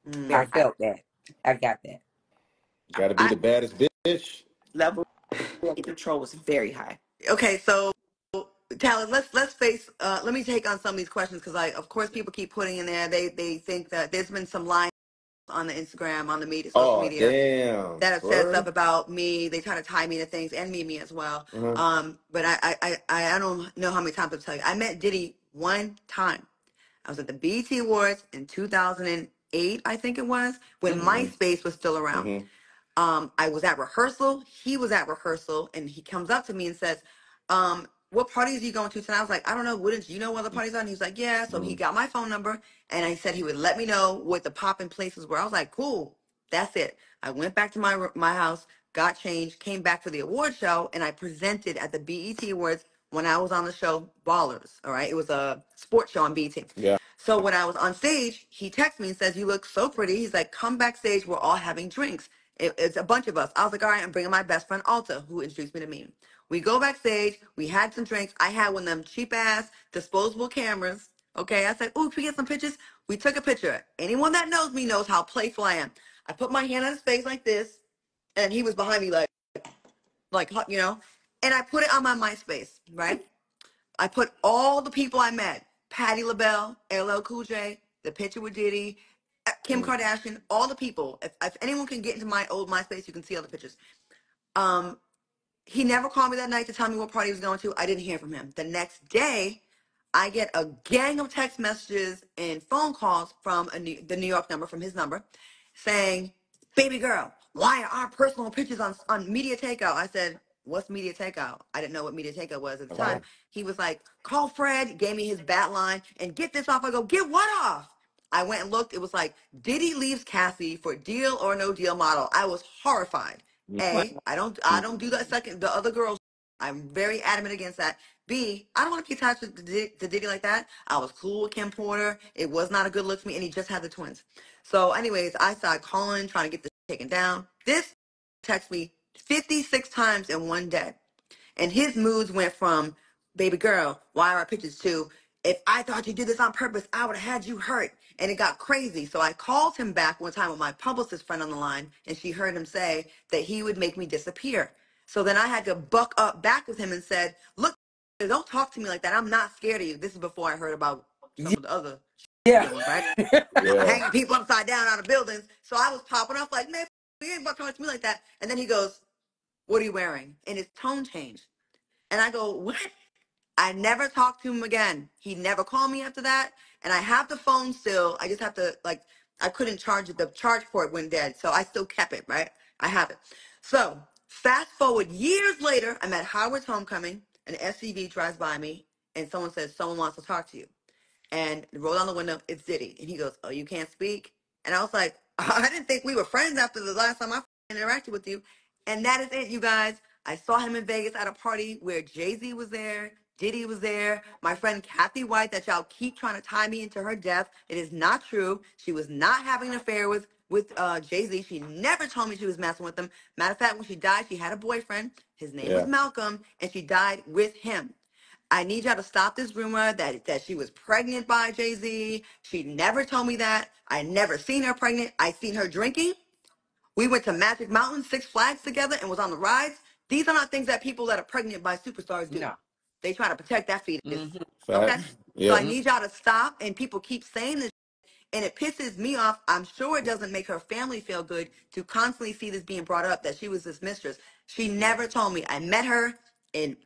I felt that. I got that. Got to be I the baddest bitch. level of control was very high. Okay, so Talon, let's face. Let me take on some of these questions because of course people keep putting in there. They think that there's been some lines on the Instagram, on the media, social Oh, media, damn. that have said stuff Word? about me. They try to tie me to things and me as well. Uh-huh. But I don't know how many times I've tell you. I met Diddy one time. I was at the BET Awards in 2008, I think it was, when MySpace was still around. Mm-hmm. I was at rehearsal. He was at rehearsal, and he comes up to me and says, "What parties are you going to tonight?" I was like, "I don't know. Wouldn't you know what the parties are?" And he was like, "Yeah." So he got my phone number, and I said he would let me know what the popping places were. I was like, "Cool, that's it." I went back to my house, got changed, came back for the award show, and I presented at the BET Awards when I was on the show Ballers. All right, it was a sports show on BET. Yeah. So when I was on stage, he texts me and says, "You look so pretty." He's like, "Come backstage. We're all having drinks." It's a bunch of us. I was like, "All right, I'm bringing my best friend Alta, who introduced me to me." We go backstage. We had some drinks. I had one of them cheap ass disposable cameras. Okay, I said, "Ooh, can we get some pictures?" We took a picture. Anyone that knows me knows how playful I am. I put my hand on his face like this, and he was behind me and I put it on my MySpace, right? I put all the people I met, Patti LaBelle, LL Cool J, the picture with Diddy, Kim Kardashian, all the people. If anyone can get into my old MySpace, you can see all the pictures. He never called me that night to tell me what party he was going to. I didn't hear from him. The next day, I get a gang of text messages and phone calls from the New York number, from his number, saying, "Baby girl, why are our personal pictures on Media Takeout?" I said, "What's Media Takeout?" I didn't know what Media Takeout was at the time. Wow. He was like, "Call Fred," gave me his bat line, and "Get this off." I go, "Get what off?" I went and looked. It was like, "Diddy leaves Cassie for Deal or No Deal model." I was horrified. Wow. A, I don't do that second, the other girls. I'm very adamant against that. B, I don't want to be attached to Diddy like that. I was cool with Kim Porter. It was not a good look for me, and he just had the twins. So, anyways, I started calling, trying to get this taken down. This text me 56 times in one day. And his moods went from, "Baby girl, why are our pictures?" to, "If I thought you did this on purpose, I would have had you hurt." And it got crazy. So I called him back one time with my publicist friend on the line, and she heard him say that he would make me disappear. So then I had to buck up back with him and said, "Look, don't talk to me like that. I'm not scared of you." This is before I heard about some of the other Yeah. doing, right? Yeah. Hanging people upside down out of buildings. So I was popping off like, "Man, you ain't about to talk to me like that." And then he goes, "What are you wearing?" And his tone changed. And I go, "What?" I never talked to him again. He never called me after that. And I have the phone still. I just have to, I couldn't charge it. The charge port went dead. So I still kept it, right? I have it. So fast forward years later, I'm at Howard's homecoming. An SUV drives by me, and someone says, "Someone wants to talk to you." And roll down the window, it's Diddy. And he goes, "Oh, you can't speak?" And I was like, "I didn't think we were friends after the last time I interacted with you." And that is it, you guys. I saw him in Vegas at a party where Jay-Z was there, Diddy was there. My friend Kathy White, that y'all keep trying to tie me into her death. It is not true. She was not having an affair with Jay-Z. She never told me she was messing with him. Matter of fact, when she died, she had a boyfriend. His name was Yeah. Malcolm, and she died with him. I need y'all to stop this rumor that she was pregnant by Jay-Z. She never told me that. I never seen her pregnant. I seen her drinking. We went to Magic Mountain, Six Flags together, and was on the rides. These are not things that people that are pregnant by superstars do. No. They try to protect that fetus. Mm-hmm. Okay? Facts. So I Yeah. need y'all to stop, and people keep saying this, and it pisses me off. I'm sure it doesn't make her family feel good to constantly see this being brought up, that she was this mistress. She never told me. I met her in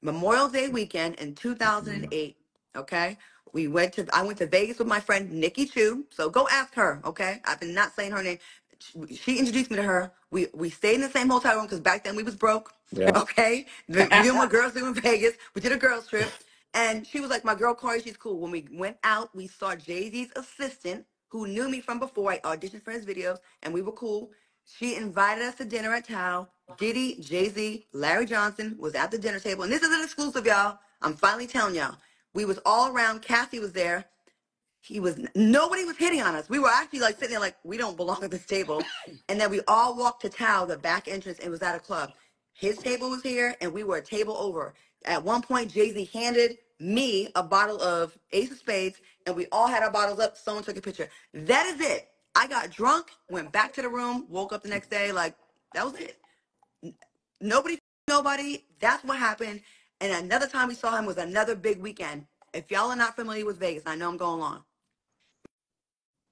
Memorial Day weekend in 2008. Okay, I went to Vegas with my friend Nikki Chu. So go ask her. Okay, I've been not saying her name. She introduced me to her. We stayed in the same hotel room because back then we was broke. Yeah. Okay, we doing what girls do in Vegas. We did a girls trip. And she was like, "My girl Corey, she's cool." When we went out, we saw Jay-Z's assistant, who knew me from before. I auditioned for his videos, and we were cool. She invited us to dinner at Tao. Diddy, Jay-Z, Larry Johnson was at the dinner table. And this is an exclusive, y'all. I'm finally telling y'all. We was all around. Kathy was there. Nobody was hitting on us. We were actually like sitting there like, we don't belong at this table. And then we all walked to Tao, the back entrance, and was at a club. His table was here, and we were a table over. At one point, Jay-Z handed me a bottle of Ace of Spades, and we all had our bottles up. Someone took a picture. That is it. I got drunk, went back to the room, woke up the next day, like, that was it. Nobody, nobody. That's what happened. And another time we saw him was another big weekend. If y'all are not familiar with Vegas, I know I'm going long.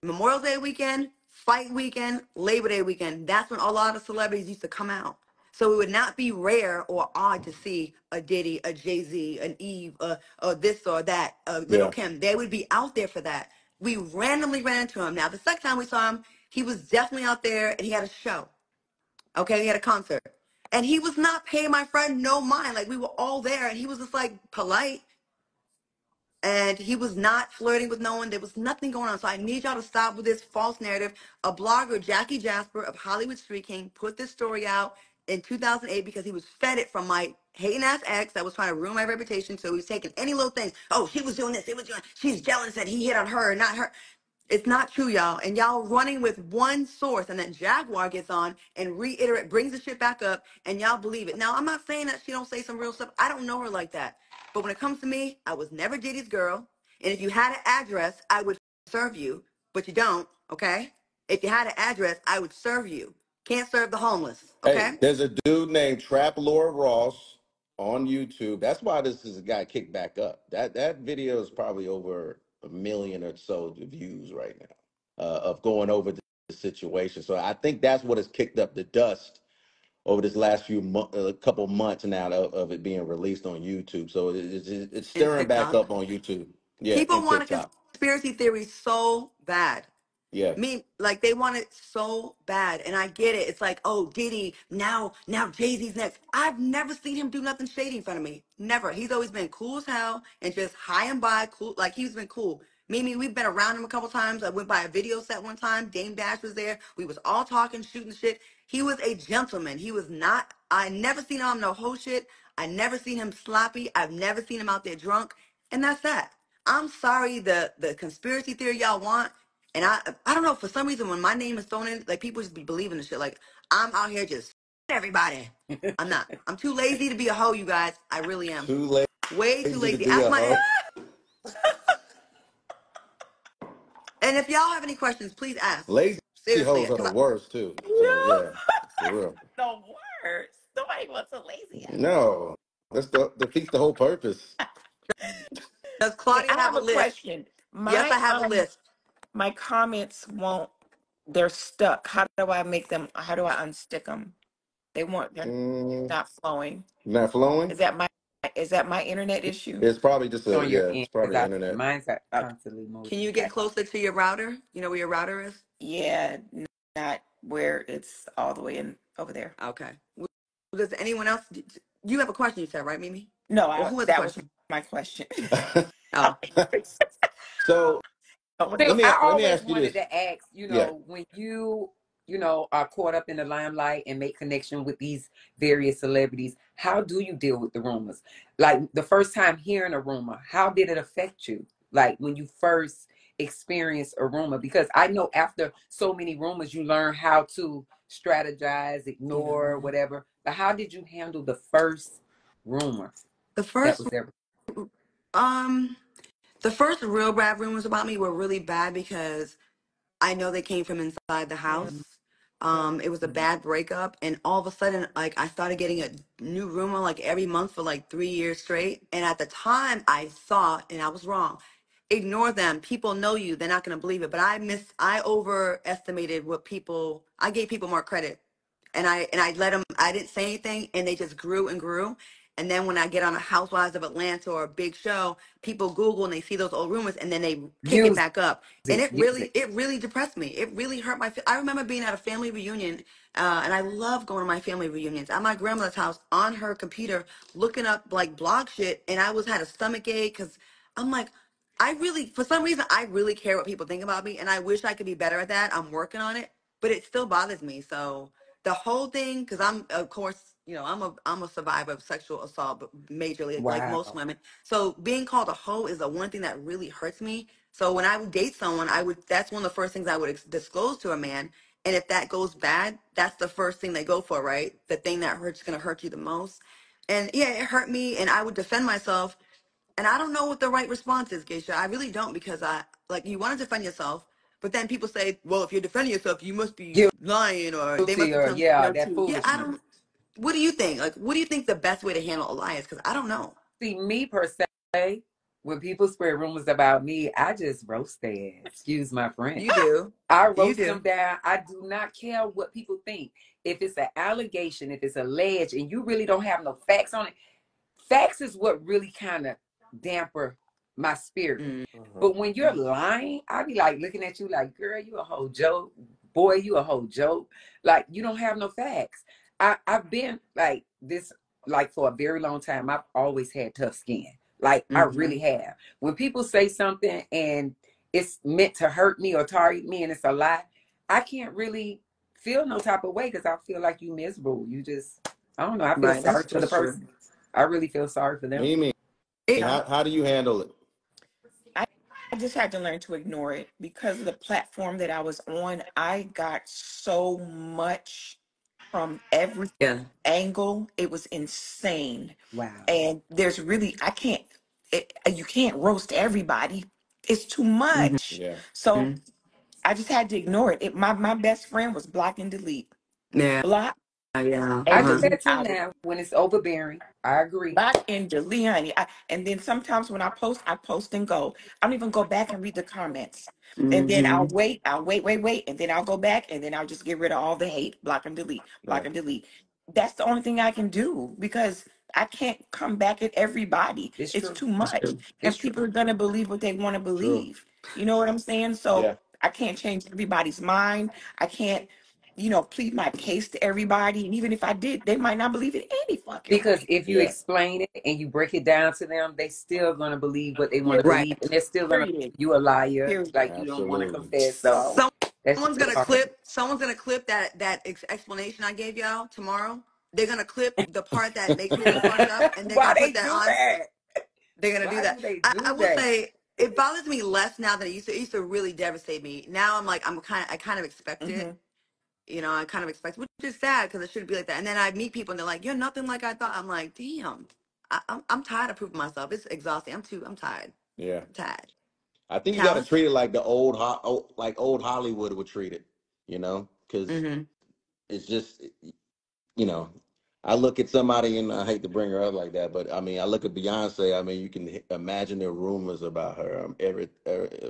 Memorial Day weekend, fight weekend, Labor Day weekend. That's when a lot of celebrities used to come out. So it would not be rare or odd to see a Diddy, a Jay-Z, an Eve, this or that, Little Yeah. Kim. They would be out there for that. We randomly ran into him. Now, the second time we saw him, he was definitely out there and he had a show. Okay, he had a concert. And he was not paying my friend no mind. Like, we were all there and he was just like polite. And he was not flirting with no one. There was nothing going on. So I need y'all to stop with this false narrative. A blogger, Jackie Jasper of Hollywood Street King, put this story out in 2008 because he was fed it from my hating ass ex that was trying to ruin my reputation. So he was taking any little things. Oh, she was doing this. It was doing. She's jealous that he hit on her, not her. It's not true, y'all. And y'all running with one source, and then Jaguar gets on and reiterate, brings the shit back up, and y'all believe it. Now, I'm not saying that she don't say some real stuff. I don't know her like that. But when it comes to me, I was never Diddy's girl. And if you had an address, I would serve you. But you don't, okay? If you had an address, I would serve you. Can't serve the homeless, Hey, okay? there's a dude named Trap Lord Ross on YouTube. That's why this is a guy kicked back up. That video is probably over 1 million or so views right now of going over the situation. So I think that's what has kicked up the dust over this last couple months now of it being released on YouTube. So it's And stirring back TikTok. up on YouTube. Yeah, People and want a TikTok. conspiracy theory so bad. Yeah. Like they want it so bad, and I get it. It's like, oh, Diddy, now Jay-Z's next. I've never seen him do nothing shady in front of me. Never. He's always been cool as hell and just high and by, cool. Like he's been cool. Mimi, we've been around him a couple times. I went by a video set one time. Dame Dash was there. We was all talking, shooting shit. He was a gentleman. He was not. I never seen him on no whole shit. I never seen him sloppy. I've never seen him out there drunk, and that's that. I'm sorry. The conspiracy theory y'all want. And I don't know, for some reason when my name is thrown in, like people just be believing the shit. Like I'm out here just everybody. I'm not. I'm too lazy to be a hoe, you guys. I really am. Too Way too lazy to lazy. be Ask a my hoe. ex. And if y'all have any questions, please ask. Lazy Seriously, hoes are because the I worst too. So No, yeah, for real. the worst. Nobody wants a lazy No, that's the defeats the whole purpose. does ass. Claudia I have have a a list? question. Yes, I have a list. My comments won't. They're stuck. How do I make them? How do I unstick them? They're Mm, not flowing. not flowing. Is that my internet issue? It's probably just On your it's end, because probably the I internet. mine's are Okay. constantly Can moving. you get closer to your router? You know where your router is? Yeah, not where it's all the way in over there. Okay. Does anyone else? You have a question, you said, right, Mimi? No, Or who has a that was question? my question. Oh, So Over So there. I let me always ask you wanted this. to ask, Yeah. when are caught up in the limelight and make connection with these various celebrities, how do you deal with the rumors? Like the first time hearing a rumor, how did it affect you? Like when you first experienced a rumor? Because I know after so many rumors, you learn how to strategize, ignore, yeah. whatever. But how did you handle the first rumor The that first was ever? Um, the first real bad rumors about me were really bad because I know they came from inside the Yeah. house. It was a bad breakup, and all of a sudden, like I started getting a new rumor like every month for like 3 years straight. And at the time, I thought, and I was wrong. Ignore them. People know you. They're not gonna believe it. But I overestimated what people. I gave people more credit, and I let them. I didn't say anything, and they just grew and grew. And then when I get on a Housewives of Atlanta or a big show, people Google and they see those old rumors, and then they pick it Use back up, and it. Use it. it really depressed me. It really hurt my. I remember being at a family reunion, and I love going to my family reunions. At my grandmother's house, on her computer, looking up like blog shit, and I was had a stomach ache because I'm like, I really, for some reason, I really care what people think about me, and I wish I could be better at that. I'm working on it, but it still bothers me. So the whole thing, because I'm, of course, I'm a survivor of sexual assault, but majorly like most Wow. women. So being called a hoe is the one thing that really hurts me. So when I would date someone, I would that's one of the first things I would disclose to a man. And if that goes bad, that's the first thing they go for, right? The thing that hurts gonna hurt you the most. And yeah, it hurt me, and I would defend myself. And I don't know what the right response is, Geisha. I really don't, because I like you want to defend yourself, But then people say, well, if you're defending yourself, you must be lying, or they must Guilty be or telling yeah, that guilty. Yeah, I foolishness. don't. What do you think? Like, what do you think the best way to handle a lie is? Because I don't know. See, me per se, when people spread rumors about me, I just roast their ass. Excuse my French. You do. I You roast do. them down. I do not care what people think. If it's an allegation, if it's alleged, and you really don't have no facts on it, facts is what really kind of damper my spirit. Mm. But when you're lying, I be like looking at you like, girl, you a whole joke. Boy, you a whole joke. Like you don't have no facts. I've been like this like for a very long time. I've always had tough skin. Like I Mm-hmm. really have. When people say something and it's meant to hurt me or target me and it's a lie, I can't really feel no type of way because I feel like you miserable. You just I don't know. I feel Right. sorry for the That's true. person. I really feel sorry for them. Mimi, Yeah. how do you handle it? I, I just had to learn to ignore it because of the platform that I was on. I got so much from every Yeah. angle. It was insane. Wow. And there's really, you can't roast everybody. It's too Mm-hmm. much. Yeah. So I just had to ignore it. My best friend was block and delete. Yeah. Block Yeah. I and do Uh-huh. that delete. too now when it's overbearing. I agree. Block and delete, honey. And then sometimes when I post and go. I don't even go back and read the comments. And then Mm-hmm. I'll wait, and then I'll go back, and then I'll just get rid of all the hate, block and delete, block Yeah. and delete. That's the only thing I can do because I can't come back at everybody. It's It's true. too That's much. true. It's And true. people are gonna believe what they want to True. believe. You know what I'm saying? So Yeah. I can't change everybody's mind. I can't, plead my case to everybody. And even if I did, they might not believe it any fucking Because way. if you Yeah. explain it and you break it down to them, they still gonna believe what they want to Period. believe, and Right. they're still gonna Period. think you a liar, Period. like you don't want to Absolutely. confess. So that's Someone's just gonna hard. clip. Someone's gonna clip that explanation I gave y'all tomorrow. They're gonna clip the part that makes me feel fucked up, and they're Why gonna they put that do on. that? They're gonna do Why that. do they I do will that? say it bothers me less now than it used to. It used to really devastate me. Now I'm like I kind of expect Hmm. it. You know, I kind of expect, which is sad because it shouldn't be like that. And then I meet people and they're like, "You're nothing like I thought." I'm like, "Damn, I'm tired of proving myself. It's exhausting. I'm tired. Yeah. I'm tired." I think you got to Talent. treat it like the like old Hollywood would treat it, because Mm-hmm. it's just, you know, I look at somebody, and I hate to bring her up like that, but I mean, I look at Beyonce. I mean, you can imagine the rumors about her.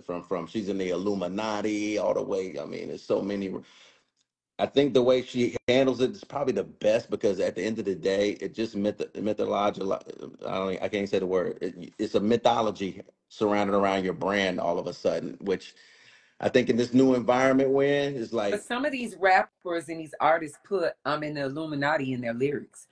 From she's in the Illuminati all the way. I mean, there's so many. I think the way she handles it is probably the best because at the end of the day, it just mythological. I can't say the word. It's a mythology surrounded around your brand all of a sudden, which I think in this new environment we're in is But like, some of these rappers and these artists put "I'm in the Illuminati" in their lyrics.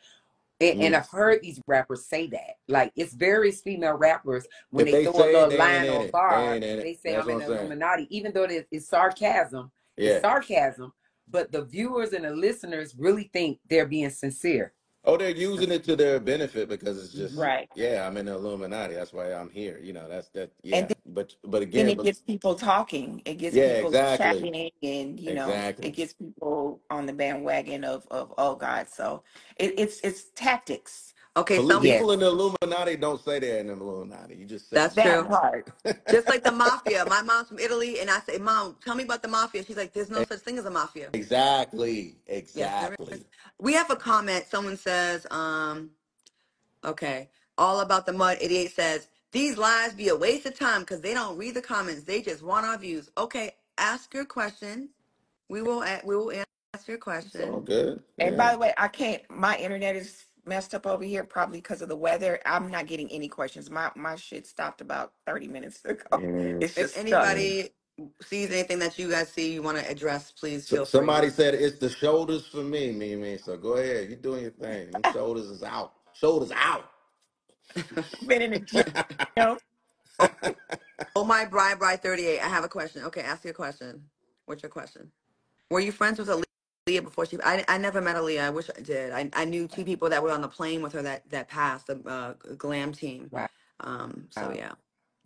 And mm, I've heard these rappers say that. Like it's various female rappers when if they they throw a say it, little they ain't line in or a it. They bar, ain't in it. they say That's I'm what in I'm the saying. Illuminati, even though it's sarcasm. It's Yeah. sarcasm, but the viewers and the listeners really think they're being sincere. Oh, they're using it to their benefit because it's just, Hmm. Right. yeah, I'm in the Illuminati. That's why I'm here. That's that. And Yeah. But then again, it gets people talking. It gets yeah, people exactly, chatting, and it exactly. gets people on the bandwagon of oh God. So it's tactics. Okay, Yes. People in the Illuminati don't say they're in the Illuminati. You just say that's that. That true. part. Just like the mafia. My mom's from Italy, and I say, "Mom, tell me about the mafia." She's like, "There's no such thing as a mafia." Exactly, Yes, there is. exactly. We have a comment. Someone says, okay, all about the mud. Idiot says these lies be a waste of time because they don't read the comments. They just want our views. Okay, ask your question. We will answer your It's all question. good. And Yeah. by the way, I can't. My internet is messed up over here, probably because of the weather. I'm not getting any questions. My shit stopped about 30 minutes ago. Mm. It's If just stuck. Mm. anybody sees anything that you guys see you want to address, please So, feel free. somebody said it's the shoulders for me, Mimi. So go ahead, you doing your thing. Them shoulders is out. Shoulders out. Been in the gym. Oh my bride 38. I have a question. Okay, ask your question. What's your question? Were you friends with Aaliyah before she? I never met Aaliyah. I wish I did. I knew two people that were on the plane with her that passed the glam team. Wow. So yeah.